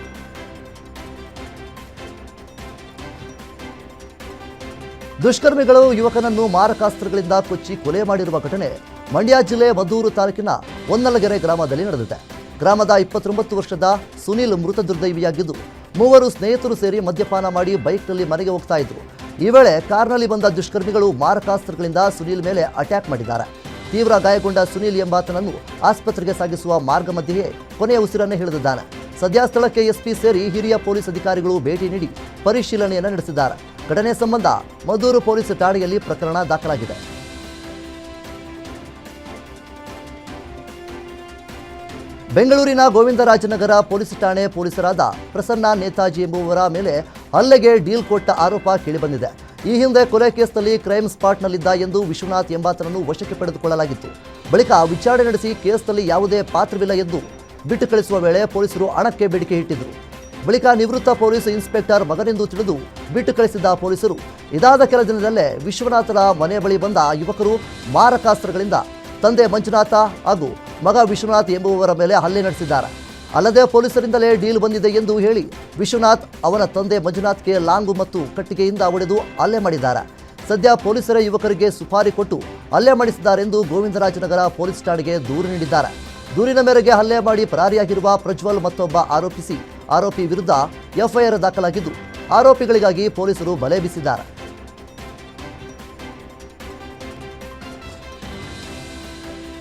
ದುಷ್ಕರ್ಮಿಗಳು ಯುವಕನನ್ನು ಮಾರಕಾಸ್ತ್ರಗಳಿಂದ ಕೊಚ್ಚಿ ಕೊಲೆ ಮಾಡಿರುವ ಘಟನೆ ಮಂಡ್ಯ ಜಿಲ್ಲೆ ಮದ್ದೂರು ತಾಲೂಕಿನ ಹೊನ್ನಲಗೆರೆ ಗ್ರಾಮದಲ್ಲಿ ನಡೆದಿದೆ. ಗ್ರಾಮದ 29 ವರ್ಷದ ಸುನೀಲ್ ಮೃತ ದುರ್ದೈವಿಯಾಗಿದ್ದು, 3 ಸ್ನೇಹಿತರು ಸೇರಿ ಮದ್ಯಪಾನ ಮಾಡಿ ಬೈಕ್ನಲ್ಲಿ ಮನೆಗೆ ಹೋಗ್ತಾ ಇದ್ರು. ಈ ವೇಳೆ ಕಾರ್ನಲ್ಲಿ ಬಂದ ದುಷ್ಕರ್ಮಿಗಳು ಮಾರಕಾಸ್ತ್ರಗಳಿಂದ ಸುನೀಲ್ ಮೇಲೆ ಅಟ್ಯಾಕ್ ಮಾಡಿದ್ದಾರೆ. ತೀವ್ರ ಗಾಯಗೊಂಡ ಸುನೀಲ್ ಎಂಬಾತನನ್ನು ಆಸ್ಪತ್ರೆಗೆ ಸಾಗಿಸುವ ಮಾರ್ಗ ಮಧ್ಯೆಯೇ ಕೊನೆಯ ಉಸಿರನ್ನೇ ಹಿಡಿದಿದ್ದಾನೆ. ಸದ್ಯ ಸ್ಥಳಕ್ಕೆ ಎಸ್ಪಿ ಸೇರಿ ಹಿರಿಯ ಪೊಲೀಸ್ ಅಧಿಕಾರಿಗಳು ಭೇಟಿ ನೀಡಿ ಪರಿಶೀಲನೆಯನ್ನು ನಡೆಸಿದ್ದಾರೆ. ಘಟನೆ ಸಂಬಂಧ ಮದ್ದೂರು ಪೊಲೀಸ್ ಠಾಣೆಯಲ್ಲಿ ಪ್ರಕರಣ ದಾಖಲಾಗಿದೆ. ಬೆಂಗಳೂರಿನ ಗೋವಿಂದರಾಜನಗರ ಪೊಲೀಸ್ ಠಾಣೆ ಪೊಲೀಸರಾದ ಪ್ರಸನ್ನ ನೇತಾಜಿ ಎಂಬುವರ ಮೇಲೆ ಹಲ್ಲೆಗೆ ಡೀಲ್ ಕೊಟ್ಟ ಆರೋಪ ಕೇಳಿಬಂದಿದೆ. ಈ ಹಿಂದೆ ಕೊಲೆ ಕೇಸ್ನಲ್ಲಿ ಕ್ರೈಮ್ ಸ್ಪಾಟ್ನಲ್ಲಿದ್ದ ಎಂದು ವಿಶ್ವನಾಥ್ ಎಂಬಾತನನ್ನು ವಶಕ್ಕೆ ಪಡೆದುಕೊಳ್ಳಲಾಗಿತ್ತು. ಬಳಿಕ ವಿಚಾರಣೆ ನಡೆಸಿ ಕೇಸ್ನಲ್ಲಿ ಯಾವುದೇ ಪಾತ್ರವಿಲ್ಲ ಎಂದು ಬಿಟ್ಟು ಕಳಿಸುವ ವೇಳೆ ಪೊಲೀಸರು ಹಣಕ್ಕೆ ಬೇಡಿಕೆ ಇಟ್ಟಿದ್ದರು. ಬಳಿಕ ನಿವೃತ್ತ ಪೊಲೀಸ್ ಇನ್ಸ್ಪೆಕ್ಟರ್ ಮಗನೆಂದು ತಿಳಿದು ಬಿಟ್ಟು ಕಳಿಸಿದ್ದ ಪೊಲೀಸರು ಇದಾದ ಕೆಲ ದಿನದಲ್ಲೇ ವಿಶ್ವನಾಥನ ಮನೆ ಬಳಿ ಬಂದ ಯುವಕರು ಮಾರಕಾಸ್ತ್ರಗಳಿಂದ ತಂದೆ ಮಂಜುನಾಥ ಹಾಗೂ ಮಗ ವಿಶ್ವನಾಥ್ ಎಂಬುವವರ ಮೇಲೆ ಹಲ್ಲೆ ನಡೆಸಿದ್ದಾರೆ. ಅಲ್ಲದೆ ಪೊಲೀಸರಿಂದಲೇ ಡೀಲ್ ಬಂದಿದೆ ಎಂದು ಹೇಳಿ ವಿಶ್ವನಾಥ್ ಅವನ ತಂದೆ ಮಂಜುನಾಥ್ಗೆ ಲಾಂಗು ಮತ್ತು ಕಟ್ಟಿಗೆಯಿಂದ ಹೊಡೆದು ಹಲ್ಲೆ ಮಾಡಿದ್ದಾರೆ. ಸದ್ಯ ಪೊಲೀಸರೇ ಯುವಕರಿಗೆ ಸುಪಾರಿ ಕೊಟ್ಟು ಹಲ್ಲೆ ಮಾಡಿಸಿದ್ದಾರೆಂದು ಗೋವಿಂದರಾಜನಗರ ಪೊಲೀಸ್ ಠಾಣೆಗೆ ದೂರು ನೀಡಿದ್ದಾರೆ. ದೂರಿನ ಮೇರೆಗೆ ಹಲ್ಲೆ ಮಾಡಿ ಪರಾರಿಯಾಗಿರುವ ಪ್ರಜ್ವಲ್ ಮತ್ತೊಬ್ಬ ಆರೋಪಿ ವಿರುದ್ಧ ಎಫ್ಐಆರ್ ದಾಖಲಾಗಿದ್ದು ಆರೋಪಿಗಳಿಗಾಗಿ ಪೊಲೀಸರು ಬಲೆ ಬೀಸಿದ್ದಾರೆ.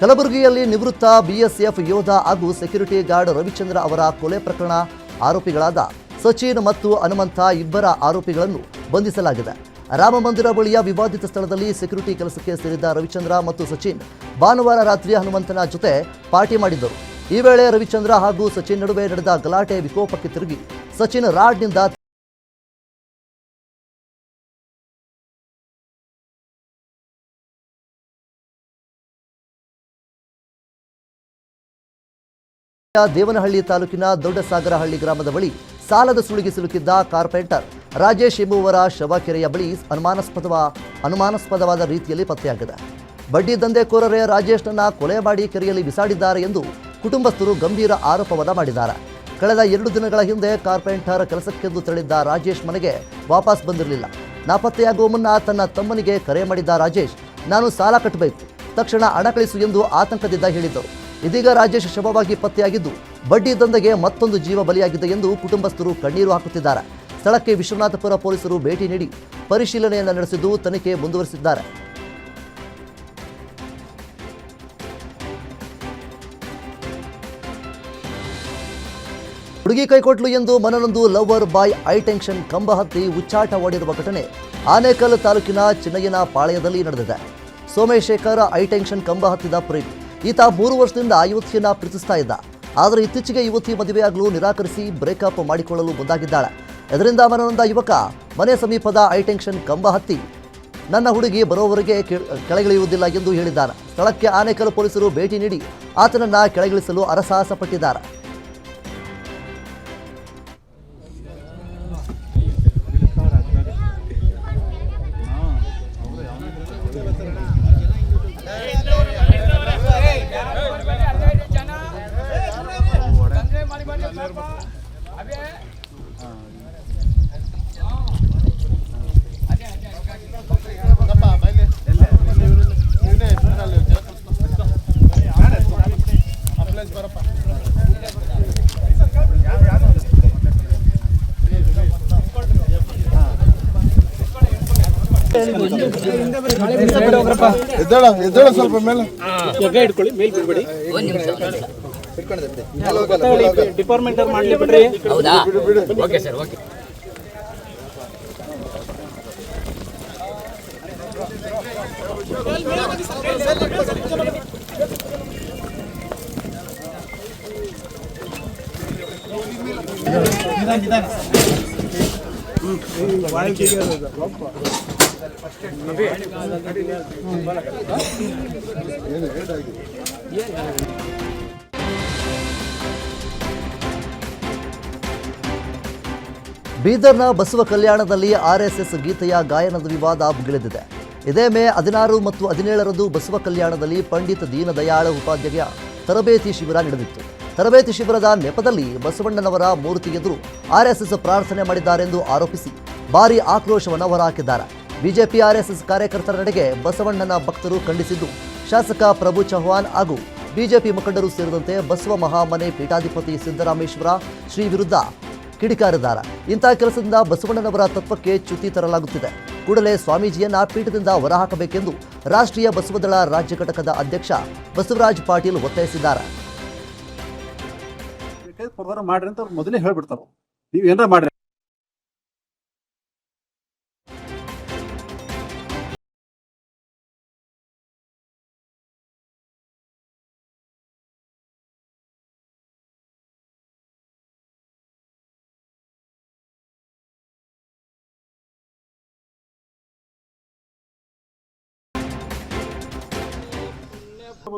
ಕಲಬುರಗಿಯಲ್ಲಿ ನಿವೃತ್ತ ಬಿಎಸ್ಎಫ್ ಯೋಧ ಹಾಗೂ ಸೆಕ್ಯೂರಿಟಿ ಗಾರ್ಡ್ ರವಿಚಂದ್ರ ಅವರ ಕೊಲೆ ಪ್ರಕರಣ ಆರೋಪಿಗಳಾದ ಸಚಿನ್ ಮತ್ತು ಹನುಮಂತ ಇಬ್ಬರ ಆರೋಪಿಗಳನ್ನು ಬಂಧಿಸಲಾಗಿದೆ. ರಾಮಮಂದಿರ ಬಳಿಯ ವಿವಾದಿತ ಸ್ಥಳದಲ್ಲಿ ಸೆಕ್ಯೂರಿಟಿ ಕೆಲಸಕ್ಕೆ ಸೇರಿದ ರವಿಚಂದ್ರ ಮತ್ತು ಸಚಿನ್ ಭಾನುವಾರ ರಾತ್ರಿ ಹನುಮಂತನ ಜೊತೆ ಪಾರ್ಟಿ ಮಾಡಿದ್ದರು. ಈ ವೇಳೆ ರವಿಚಂದ್ರ ಹಾಗೂ ಸಚಿನ್ ನಡುವೆ ನಡೆದ ಗಲಾಟೆ ವಿಕೋಪಕ್ಕೆ ತಿರುಗಿ ಸಚಿನ್ ರಾಡ್ನಿಂದ ದೇವನಹಳ್ಳಿ ತಾಲೂಕಿನ ದೊಡ್ಡಸಾಗರಹಳ್ಳಿ ಗ್ರಾಮದ ಬಳಿ ಸಾಲದ ಸುಳಿಗೆ ಸಿಲುಕಿದ್ದ ಕಾರ್ಪೆಂಟರ್ ರಾಜೇಶ್ ಎಂಬುವರ ಶವ ಕೆರೆಯ ಬಳಿ ಅನುಮಾನಾಸ್ಪದವಾದ ರೀತಿಯಲ್ಲಿ ಪತ್ತೆಯಾಗಿದೆ. ಬಡ್ಡಿ ದಂಧೆಕೋರರೇ ರಾಜೇಶ್ನನ್ನ ಕೊಲೆ ಮಾಡಿ ಕೆರೆಯಲ್ಲಿ ಬಿಸಾಡಿದ್ದಾರೆ ಎಂದು ಕುಟುಂಬಸ್ಥರು ಗಂಭೀರ ಆರೋಪವನ್ನ ಮಾಡಿದ್ದಾರೆ. ಕಳೆದ 2 ದಿನಗಳ ಹಿಂದೆ ಕಾರ್ಪೆಂಟರ್ ಕೆಲಸಕ್ಕೆಂದು ತೆರಳಿದ್ದ ರಾಜೇಶ್ ಮನೆಗೆ ವಾಪಸ್ ಬಂದಿರಲಿಲ್ಲ. ನಾಪತ್ತೆಯಾಗುವ ಮುನ್ನ ತನ್ನ ತಮ್ಮನಿಗೆ ಕರೆ ಮಾಡಿದ್ದ ರಾಜೇಶ್ ನಾನು ಸಾಲ ಕಟ್ಟಬೇಕು, ತಕ್ಷಣ ಹಣ ಕಳಿಸು ಎಂದು ಆತಂಕದಿಂದ ಹೇಳಿದ್ದರು. ಇದೀಗ ರಾಜೇಶ್ ಶವವಾಗಿ ಪತ್ತೆಯಾಗಿದ್ದು ಬಡ್ಡಿ ದಂಧೆಗೆ ಮತ್ತೊಂದು ಜೀವ ಬಲಿಯಾಗಿದೆ ಎಂದು ಕುಟುಂಬಸ್ಥರು ಕಣ್ಣೀರು ಹಾಕುತ್ತಿದ್ದಾರೆ. ಸ್ಥಳಕ್ಕೆ ವಿಶ್ವನಾಥಪುರ ಪೊಲೀಸರು ಭೇಟಿ ನೀಡಿ ಪರಿಶೀಲನೆಯನ್ನು ನಡೆಸಿದ್ದು ತನಿಖೆ ಮುಂದುವರೆಸಿದ್ದಾರೆ. ಹುಡುಗಿ ಕೈಕೊಟ್ಲು ಎಂದು ಮನನೊಂದು ಲವರ್ ಬಾಯ್ ಹೈಟೆನ್ಷನ್ ಕಂಬ ಹತ್ತಿ ಉಚ್ಚಾಟ ಓಡಿರುವ ಘಟನೆ ಆನೇಕಲ್ ತಾಲೂಕಿನ ಚಿನ್ನಯ್ಯನ ಪಾಳ್ಯದಲ್ಲಿ ನಡೆದಿದೆ. ಸೋಮೇಶೇಖರ್ ಹೈಟೆನ್ಷನ್ ಕಂಬ ಹತ್ತಿದ ಪ್ರೇಮಿ. ಈತ 3 ವರ್ಷದಿಂದ ಯುವತಿಯನ್ನ ಪ್ರೀತಿಸ್ತಾ ಇದ್ದ. ಆದರೆ ಇತ್ತೀಚೆಗೆ ಯುವತಿ ಮದುವೆಯಾಗಲು ನಿರಾಕರಿಸಿ ಬ್ರೇಕಪ್ ಮಾಡಿಕೊಳ್ಳಲು ಮುಂದಾಗಿದ್ದಾಳೆ. ಇದರಿಂದ ಮನನೊಂದ ಯುವಕ ಮನೆ ಸಮೀಪದ ಹೈಟೆನ್ಷನ್ ಕಂಬ ಹತ್ತಿ ನನ್ನ ಹುಡುಗಿ ಬರೋವರೆಗೆ ಕೆಳಗಿಳಿಯುವುದಿಲ್ಲ ಎಂದು ಹೇಳಿದ್ದಾನೆ. ಸ್ಥಳಕ್ಕೆ ಆನೇಕಲ್ ಪೊಲೀಸರು ಭೇಟಿ ನೀಡಿ ಆತನನ್ನ ಕೆಳಗಿಳಿಸಲು ಹರಸಾಹಸ ಪಟ್ಟಿದ್ದಾರೆ. ಎದ್ದೇಳ ಸ್ವಲ್ಪ ಮೇಲೆ ಇಟ್ಕೊಳ್ಳಿ, ಮೇಲ್ ಬಿಡ್ಬೇಡಿ. ಡಿಪಾರ್ಟ್ಮೆಂಟ್ ಅವ್ರು ಮಾಡ್ಲಿ ಬಿಡ್ರಿ. Okay sir, okay. ಬೀದರ್ನ ಬಸವ ಕಲ್ಯಾಣದಲ್ಲಿ ಆರ್ಎಸ್ಎಸ್ ಗೀತೆಯ ಗಾಯನದ ವಿವಾದ ಭುಗಿಳಿದಿದೆ. ಇದೇ ಮೇ 16 ಮತ್ತು 17ರಂದು ಬಸವ ಕಲ್ಯಾಣದಲ್ಲಿ ಪಂಡಿತ್ ದೀನದಯಾಳ ಉಪಾಧ್ಯಾಯ ತರಬೇತಿ ಶಿಬಿರ ನಡೆದಿತ್ತು. ತರಬೇತಿ ಶಿಬಿರದ ನೆಪದಲ್ಲಿ ಬಸವಣ್ಣನವರ ಮೂರ್ತಿ ಎದುರು ಆರ್ಎಸ್ಎಸ್ ಪ್ರಾರ್ಥನೆ ಮಾಡಿದ್ದಾರೆಂದು ಆರೋಪಿಸಿ ಭಾರೀ ಆಕ್ರೋಶವನ್ನು ಹೊರಹಾಕಿದ್ದಾರೆ. ಬಿಜೆಪಿ ಆರ್ಎಸ್ಎಸ್ ಕಾರ್ಯಕರ್ತರ ನಡೆಗೆ ಬಸವಣ್ಣನ ಭಕ್ತರು ಖಂಡಿಸಿದ್ದು, ಶಾಸಕ ಪ್ರಭು ಚವ್ಹಾಣ್ ಹಾಗೂ ಬಿಜೆಪಿ ಮುಖಂಡರು ಸೇರಿದಂತೆ ಬಸವ ಮಹಾಮನೆ ಪೀಠಾಧಿಪತಿ ಸಿದ್ದರಾಮೇಶ್ವರ ಶ್ರೀ ವಿರುದ್ಧ ಕಿಡಿಕಾರಿದ್ದಾರೆ. ಇಂತಹ ಕೆಲಸದಿಂದ ಬಸವಣ್ಣನವರ ತತ್ವಕ್ಕೆ ಚ್ಯುತಿ ತರಲಾಗುತ್ತಿದೆ. ಕೂಡಲೇ ಸ್ವಾಮೀಜಿಯನ್ನ ಪೀಠದಿಂದ ಹೊರಹಾಕಬೇಕೆಂದು ರಾಷ್ಟ್ರೀಯ ಬಸವದಳ ರಾಜ್ಯ ಘಟಕದ ಅಧ್ಯಕ್ಷ ಬಸವರಾಜ್ ಪಾಟೀಲ್ ಒತ್ತಾಯಿಸಿದ್ದಾರೆ. ಮಾಡ್ರಿ ಅಂತ ಮೊದಲೇ ಹೇಳ್ಬಿಡ್ತಾರ, ನೀವು ಏನಾರ ಮಾಡ್ರಿ.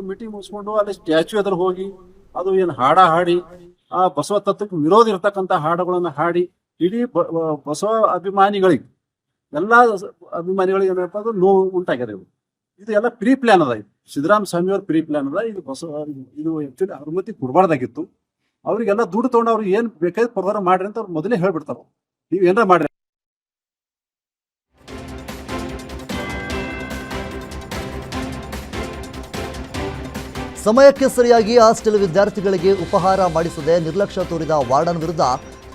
ಮೀಟಿಂಗ್ ಮುಗಿಸ್ಕೊಂಡು ಅಲ್ಲಿ ಸ್ಟ್ಯಾಚ್ಯೂ ಎದುರು ಹೋಗಿ ಅದು ಏನು ಹಾಡ ಹಾಡಿ ಆ ಬಸವ ತತ್ವಕ್ಕೆ ವಿರೋಧ ಇರತಕ್ಕಂತ ಹಾಡುಗಳನ್ನ ಹಾಡಿ ಇಡೀ ಬಸವ ಅಭಿಮಾನಿಗಳಿಗೆ ಎಲ್ಲಾ ಅಭಿಮಾನಿಗಳಿಗೆ ಏನಪ್ಪ ಅದು ನೋವು ಉಂಟಾಗಿದೆ. ಇದು ಎಲ್ಲ ಪ್ರೀ ಪ್ಲಾನ್ ಅದ. ಇದು ಸಿದ್ದರಾಮ ಸ್ವಾಮಿ ಅವ್ರ ಪ್ರೀ ಪ್ಲಾನ್ ಅದ. ಇದು ಬಸವ ಇದು ಆಕ್ಚುಲಿ ಅನುಮತಿ ಕೊಡಬಾರ್ದಾಗಿತ್ತು. ಅವ್ರಿಗೆಲ್ಲ ದುಡ್ಡು ತಗೊಂಡು ಅವ್ರಿಗೆ ಏನ್ ಬೇಕಾದ್ರೆ ಪ್ರಕಾರ ಮಾಡ್ರಿ ಅಂತ ಅವ್ರು ಮೊದಲೇ ಹೇಳ್ಬಿಡ್ತಾರ, ನೀವು ಏನಾರ ಮಾಡ್ರಿ. ಸಮಯಕ್ಕೆ ಸರಿಯಾಗಿ ಹಾಸ್ಟೆಲ್ ವಿದ್ಯಾರ್ಥಿಗಳಿಗೆ ಉಪಹಾರ ಮಾಡಿಸದೆ ನಿರ್ಲಕ್ಷ್ಯ ತೋರಿದ ವಾರ್ಡನ್ ವಿರುದ್ಧ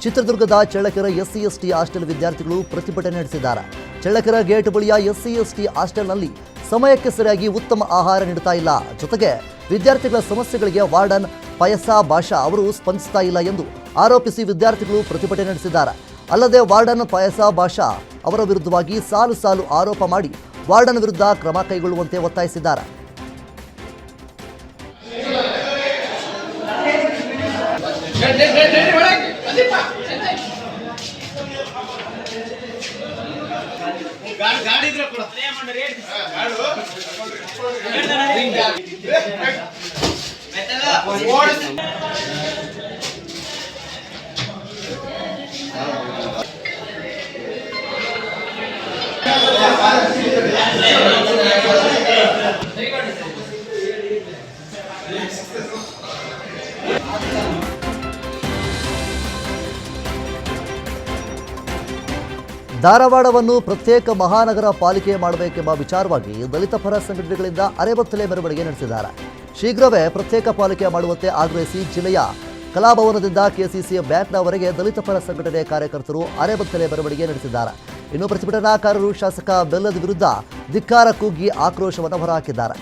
ಚಿತ್ರದುರ್ಗದ ಚಳ್ಳಕೆರೆ SC/ST ಹಾಸ್ಟೆಲ್ ವಿದ್ಯಾರ್ಥಿಗಳು ಪ್ರತಿಭಟನೆ ನಡೆಸಿದ್ದಾರೆ. ಚಳ್ಳಕೆರೆ ಗೇಟ್ ಬಳಿಯ SC/ST ಹಾಸ್ಟೆಲ್ನಲ್ಲಿ ಸಮಯಕ್ಕೆ ಸರಿಯಾಗಿ ಉತ್ತಮ ಆಹಾರ ನೀಡುತ್ತಾ ಇಲ್ಲ. ಜೊತೆಗೆ ವಿದ್ಯಾರ್ಥಿಗಳ ಸಮಸ್ಯೆಗಳಿಗೆ ವಾರ್ಡನ್ ಪಯಸಾ ಭಾಷಾ ಅವರು ಸ್ಪಂದಿಸ್ತಾ ಇಲ್ಲ ಎಂದು ಆರೋಪಿಸಿ ವಿದ್ಯಾರ್ಥಿಗಳು ಪ್ರತಿಭಟನೆ ನಡೆಸಿದ್ದಾರೆ. ಅಲ್ಲದೆ ವಾರ್ಡನ್ ಪಯಸಾ ಭಾಷಾ ಅವರ ವಿರುದ್ಧವಾಗಿ ಸಾಲು ಸಾಲು ಆರೋಪ ಮಾಡಿ ವಾರ್ಡನ್ ವಿರುದ್ಧ ಕ್ರಮ ಕೈಗೊಳ್ಳುವಂತೆ ಒತ್ತಾಯಿಸಿದ್ದಾರೆ. ಧಾರವಾಡವನ್ನು ಪ್ರತ್ಯೇಕ ಮಹಾನಗರ ಪಾಲಿಕೆ ಮಾಡಬೇಕೆಂಬ ವಿಚಾರವಾಗಿ ದಲಿತ ಪರ ಸಂಘಟನೆಗಳಿಂದ ಅರೆಬತ್ತಲೆ ಮೆರವಣಿಗೆ ನಡೆಸಿದ್ದಾರೆ. ಶೀಘ್ರವೇ ಪ್ರತ್ಯೇಕ ಪಾಲಿಕೆ ಮಾಡುವಂತೆ ಆಗ್ರಹಿಸಿ ಜಿಲ್ಲೆಯ ಕಲಾಭವನದಿಂದ ಕೆಸಿಸಿ ಬ್ಯಾಂಕ್ನವರೆಗೆ ದಲಿತ ಪರ ಸಂಘಟನೆ ಕಾರ್ಯಕರ್ತರು ಅರೆಬತ್ತಲೆ ಮೆರವಣಿಗೆ ನಡೆಸಿದ್ದಾರೆ. ಇನ್ನು ಪ್ರತಿಭಟನಾಕಾರರು ಶಾಸಕ ಬೆಲ್ಲದ ವಿರುದ್ಧ ಧಿಕ್ಕಾರ ಕೂಗಿ ಆಕ್ರೋಶವನ್ನು ಹೊರಹಾಕಿದ್ದಾರೆ.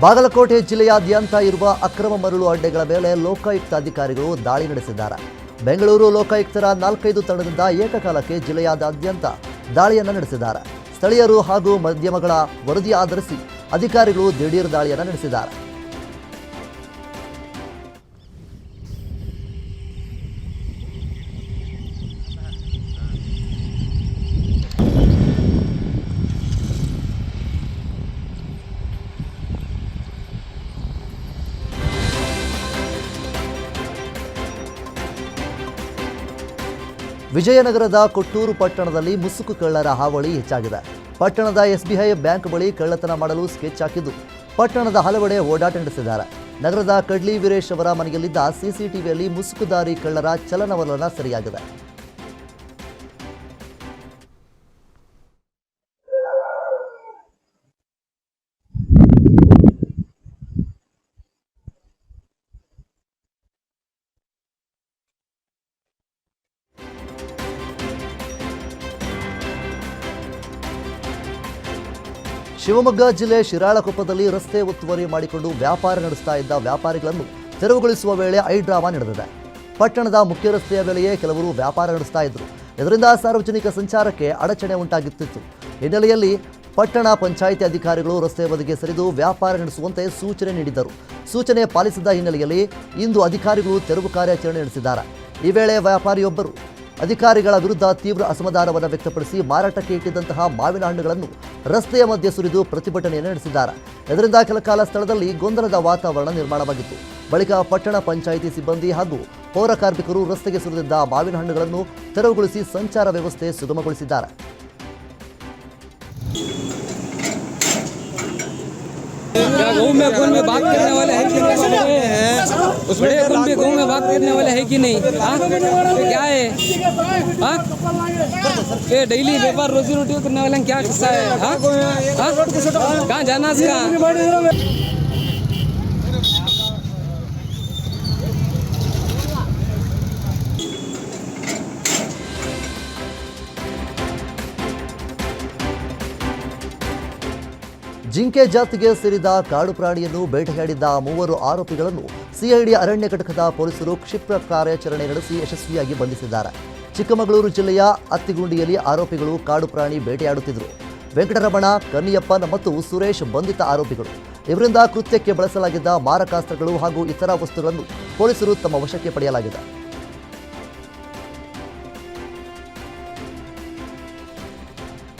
ಬಾಗಲಕೋಟೆ ಜಿಲ್ಲೆಯಾದ್ಯಂತ ಇರುವ ಅಕ್ರಮ ಮರಳು ಅಡ್ಡೆಗಳ ಮೇಲೆ ಲೋಕಾಯುಕ್ತ ಅಧಿಕಾರಿಗಳು ದಾಳಿ ನಡೆಸಿದ್ದಾರೆ. ಬೆಂಗಳೂರು ಲೋಕಾಯುಕ್ತರ 4-5 ತಂಡದಿಂದ ಏಕಕಾಲಕ್ಕೆ ಜಿಲ್ಲೆಯಾದ್ಯಂತ ದಾಳಿಯನ್ನು ನಡೆಸಿದ್ದಾರೆ. ಸ್ಥಳೀಯರು ಹಾಗೂ ಮಾಧ್ಯಮಗಳ ವರದಿ ಆಧರಿಸಿ ಅಧಿಕಾರಿಗಳು ದಿಢೀರ್ ದಾಳಿಯನ್ನು ನಡೆಸಿದ್ದಾರೆ. ವಿಜಯನಗರದ ಕೊಟ್ಟೂರು ಪಟ್ಟಣದಲ್ಲಿ ಮುಸುಕು ಕಳ್ಳರ ಹಾವಳಿ ಹೆಚ್ಚಾಗಿದೆ. ಪಟ್ಟಣದ ಎಸ್ಬಿಐ ಬ್ಯಾಂಕ್ ಬಳಿ ಕಳ್ಳತನ ಮಾಡಲು ಸ್ಕೆಚ್ ಹಾಕಿದ್ದು ಪಟ್ಟಣದ ಹಲವೆಡೆ ಓಡಾಟ ನಡೆಸಿದ್ದಾರೆ. ನಗರದ ಕಡ್ಲಿ ವೀರೇಶ್ ಅವರ ಮನೆಯಲ್ಲಿದ್ದ ಸಿಸಿಟಿವಿಯಲ್ಲಿ ಮುಸುಕುದಾರಿ ಕಳ್ಳರ ಚಲನವಲನ ಸರಿಯಾಗಿದೆ. ಶಿವಮೊಗ್ಗ ಜಿಲ್ಲೆ ಶಿರಾಳಕೊಪ್ಪದಲ್ಲಿ ರಸ್ತೆ ಒತ್ತುವರಿ ಮಾಡಿಕೊಂಡು ವ್ಯಾಪಾರ ನಡೆಸ್ತಾ ಇದ್ದ ವ್ಯಾಪಾರಿಗಳನ್ನು ತೆರವುಗೊಳಿಸುವ ವೇಳೆ ಐಡ್ರಾಮಾ ನಡೆದಿದೆ. ಪಟ್ಟಣದ ಮುಖ್ಯ ರಸ್ತೆಯ ಮೇಲೆಯೇ ಕೆಲವರು ವ್ಯಾಪಾರ ನಡೆಸ್ತಾ ಇದ್ರು. ಇದರಿಂದ ಸಾರ್ವಜನಿಕ ಸಂಚಾರಕ್ಕೆ ಅಡಚಣೆ ಉಂಟಾಗುತ್ತಿತ್ತು. ಹಿನ್ನೆಲೆಯಲ್ಲಿ ಪಟ್ಟಣ ಪಂಚಾಯಿತಿ ಅಧಿಕಾರಿಗಳು ರಸ್ತೆ ಬದಿಗೆ ಸರಿದು ವ್ಯಾಪಾರ ನಡೆಸುವಂತೆ ಸೂಚನೆ ನೀಡಿದ್ದರು. ಸೂಚನೆ ಪಾಲಿಸಿದ ಹಿನ್ನೆಲೆಯಲ್ಲಿ ಇಂದು ಅಧಿಕಾರಿಗಳು ತೆರವು ಕಾರ್ಯಾಚರಣೆ ನಡೆಸಿದ್ದಾರೆ. ಈ ವೇಳೆ ವ್ಯಾಪಾರಿಯೊಬ್ಬರು ಅಧಿಕಾರಿಗಳ ವಿರುದ್ಧ ತೀವ್ರ ಅಸಮಾಧಾನವನ್ನು ವ್ಯಕ್ತಪಡಿಸಿ ಮಾರಾಟಕ್ಕೆ ಇಟ್ಟಿದ್ದಂತಹ ಮಾವಿನ ಹಣ್ಣುಗಳನ್ನು ರಸ್ತೆಯ ಮಧ್ಯೆ ಸುರಿದು ಪ್ರತಿಭಟನೆಯನ್ನು ನಡೆಸಿದ್ದಾರೆ. ಇದರಿಂದ ಕೆಲಕಾಲ ಸ್ಥಳದಲ್ಲಿ ಗೊಂದಲದ ವಾತಾವರಣ ನಿರ್ಮಾಣವಾಗಿತ್ತು. ಬಳಿಕ ಪಟ್ಟಣ ಪಂಚಾಯಿತಿ ಸಿಬ್ಬಂದಿ ಹಾಗೂ ಪೌರ ಕಾರ್ಮಿಕರು ರಸ್ತೆಗೆ ಸುರಿದಿದ್ದ ಮಾವಿನ ಹಣ್ಣುಗಳನ್ನು ತೆರವುಗೊಳಿಸಿ ಸಂಚಾರ ವ್ಯವಸ್ಥೆ ಸುಗಮಗೊಳಿಸಿದ್ದಾರೆ. गाँव में कौन में बात करने वाले है कि नहीं? उस बड़े कौन में गाँव में बात करने वाले है कि नहीं? ये क्या है? ये डेली व्यापार रोजी रोटी करने वाले क्या किस्सा है? कहाँ जाना इसका? ಜಿಂಕೆ ಜಾತಿಗೆ ಸೇರಿದ ಕಾಡು ಪ್ರಾಣಿಯನ್ನು ಬೇಟೆಯಾಡಿದ್ದ 3 ಆರೋಪಿಗಳನ್ನು ಸಿಐಡಿ ಅರಣ್ಯ ಘಟಕದ ಪೊಲೀಸರು ಕ್ಷಿಪ್ರ ಕಾರ್ಯಾಚರಣೆ ನಡೆಸಿ ಯಶಸ್ವಿಯಾಗಿ ಬಂಧಿಸಿದ್ದಾರೆ. ಚಿಕ್ಕಮಗಳೂರು ಜಿಲ್ಲೆಯ ಅತ್ತಿಗುಂಡಿಯಲ್ಲಿ ಆರೋಪಿಗಳು ಕಾಡು ಪ್ರಾಣಿ ಬೇಟೆಯಾಡುತ್ತಿದ್ದರು. ವೆಂಕಟರಮಣ, ಕನ್ನಿಯಪ್ಪನ್ ಮತ್ತು ಸುರೇಶ್ ಬಂಧಿತ ಆರೋಪಿಗಳು. ಇವರಿಂದ ಕೃತ್ಯಕ್ಕೆ ಬಳಸಲಾಗಿದ್ದ ಮಾರಕಾಸ್ತ್ರಗಳು ಹಾಗೂ ಇತರ ವಸ್ತುಗಳನ್ನು ಪೊಲೀಸರು ತಮ್ಮ ವಶಕ್ಕೆ ಪಡೆಯಲಾಗಿದೆ.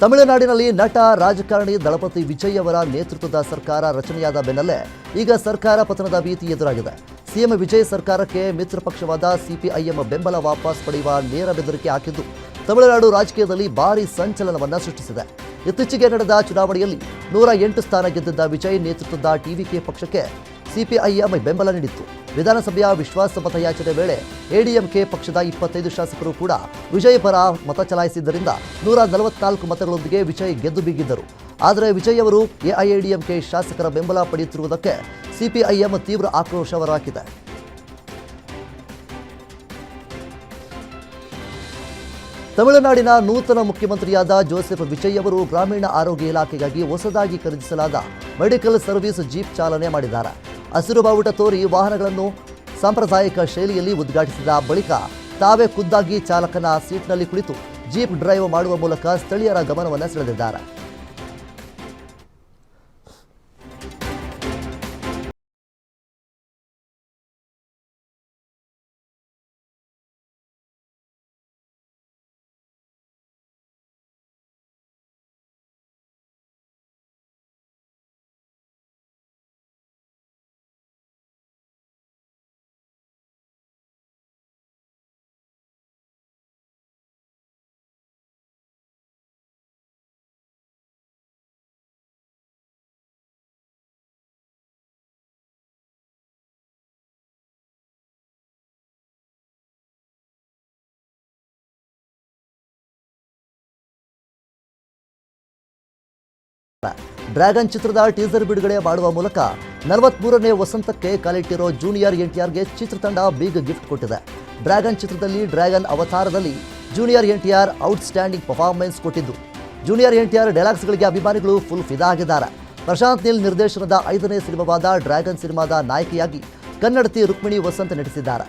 ತಮಿಳುನಾಡಿನಲ್ಲಿ ನಟ ರಾಜಕಾರಣಿ ದಳಪತಿ ವಿಜಯ್ ಅವರ ನೇತೃತ್ವದ ಸರ್ಕಾರ ರಚನೆಯಾದ ಬೆನ್ನಲ್ಲೇ ಈಗ ಸರ್ಕಾರ ಪತನದ ಭೀತಿ ಎದುರಾಗಿದೆ. ಸಿಎಂ ವಿಜಯ್ ಸರ್ಕಾರಕ್ಕೆ ಮಿತ್ರ ಪಕ್ಷವಾದ ಸಿಪಿಐಎಂ ಬೆಂಬಲ ವಾಪಸ್ ಪಡೆಯುವ ನೇರ ಬೆದರಿಕೆ ಹಾಕಿದ್ದು ತಮಿಳುನಾಡು ರಾಜಕೀಯದಲ್ಲಿ ಭಾರೀ ಸಂಚಲನವನ್ನು ಸೃಷ್ಟಿಸಿದೆ. ಇತ್ತೀಚೆಗೆ ನಡೆದ ಚುನಾವಣೆಯಲ್ಲಿ 108 ಸ್ಥಾನ ಗೆದ್ದಿದ್ದ ವಿಜಯ್ ನೇತೃತ್ವದ ಟಿವಿಕೆ ಪಕ್ಷಕ್ಕೆ ಸಿಪಿಐಎಂ ಬೆಂಬಲ ನೀಡಿತ್ತು. ವಿಧಾನಸಭೆಯ ವಿಶ್ವಾಸ ಮತಯಾಚನೆ ವೇಳೆ ಎಡಿಎಂಕೆ ಪಕ್ಷದ 25 ಶಾಸಕರು ಕೂಡ ವಿಜಯ್ ಪರ ಮತ ಚಲಾಯಿಸಿದ್ದರಿಂದ 144 ಮತಗಳೊಂದಿಗೆ ವಿಜಯ್ ಗೆದ್ದು ಬೀಗಿದ್ದರು. ಆದರೆ ವಿಜಯ್ ಅವರು ಎಐಎಡಿಎಂಕೆ ಶಾಸಕರ ಬೆಂಬಲ ಪಡೆಯುತ್ತಿರುವುದಕ್ಕೆ ಸಿಪಿಐಎಂ ತೀವ್ರ ಆಕ್ರೋಶ ಹೊರಹಾಕಿದೆ. ತಮಿಳುನಾಡಿನ ನೂತನ ಮುಖ್ಯಮಂತ್ರಿಯಾದ ಜೋಸೆಫ್ ವಿಜಯ್ ಅವರು ಗ್ರಾಮೀಣ ಆರೋಗ್ಯ ಇಲಾಖೆಗಾಗಿ ಹೊಸದಾಗಿ ಖರೀದಿಸಲಾದ ಮೆಡಿಕಲ್ ಸರ್ವಿಸ್ ಜೀಪ್ ಚಾಲನೆ ಮಾಡಿದ್ದಾರೆ. ಹಸಿರು ಬಾವುಟ ತೋರಿ ವಾಹನಗಳನ್ನು ಸಾಂಪ್ರದಾಯಿಕ ಶೈಲಿಯಲ್ಲಿ ಉದ್ಘಾಟಿಸಿದ ಬಳಿಕ ತಾವೇ ಖುದ್ದಾಗಿ ಚಾಲಕನ ಸೀಟ್ನಲ್ಲಿ ಕುಳಿತು ಜೀಪ್ ಡ್ರೈವ್ ಮಾಡುವ ಮೂಲಕ ಸ್ಥಳೀಯರ ಗಮನವನ್ನು ಸೆಳೆದಿದ್ದಾರೆ. ಡ್ರ್ಯಾಗನ್ ಚಿತ್ರದ ಟೀಸರ್ ಬಿಡುಗಡೆ ಮಾಡುವ ಮೂಲಕ 43ನೇ ವಸಂತಕ್ಕೆ ಕಾಲಿಟ್ಟಿರೋ ಜೂನಿಯರ್ ಎನ್ಟಿಆರ್ಗೆ ಚಿತ್ರತಂಡ ಬಿಗ್ ಗಿಫ್ಟ್ ಕೊಟ್ಟಿದೆ. ಡ್ರ್ಯಾಗನ್ ಚಿತ್ರದಲ್ಲಿ ಡ್ರ್ಯಾಗನ್ ಅವತಾರದಲ್ಲಿ ಜೂನಿಯರ್ ಎನ್ಟಿಆರ್ ಔಟ್ಸ್ಟ್ಯಾಂಡಿಂಗ್ ಪರ್ಫಾರ್ಮೆನ್ಸ್ ಕೊಟ್ಟಿದ್ದು, ಜೂನಿಯರ್ ಎನ್ಟಿಆರ್ ಡೈಲಾಗ್ಸ್ಗಳಿಗೆ ಅಭಿಮಾನಿಗಳು ಫುಲ್ ಫಿದಾ ಆಗಿದ್ದಾರೆ. ಪ್ರಶಾಂತ್ ನೀಲ್ ನಿರ್ದೇಶನದ 5ನೇ ಸಿನಿಮಾವಾದ ಡ್ರ್ಯಾಗನ್ ಸಿನಿಮಾದ ನಾಯಕಿಯಾಗಿ ಕನ್ನಡತಿ ರುಕ್ಮಿಣಿ ವಸಂತ್ ನಟಿಸಿದ್ದಾರೆ.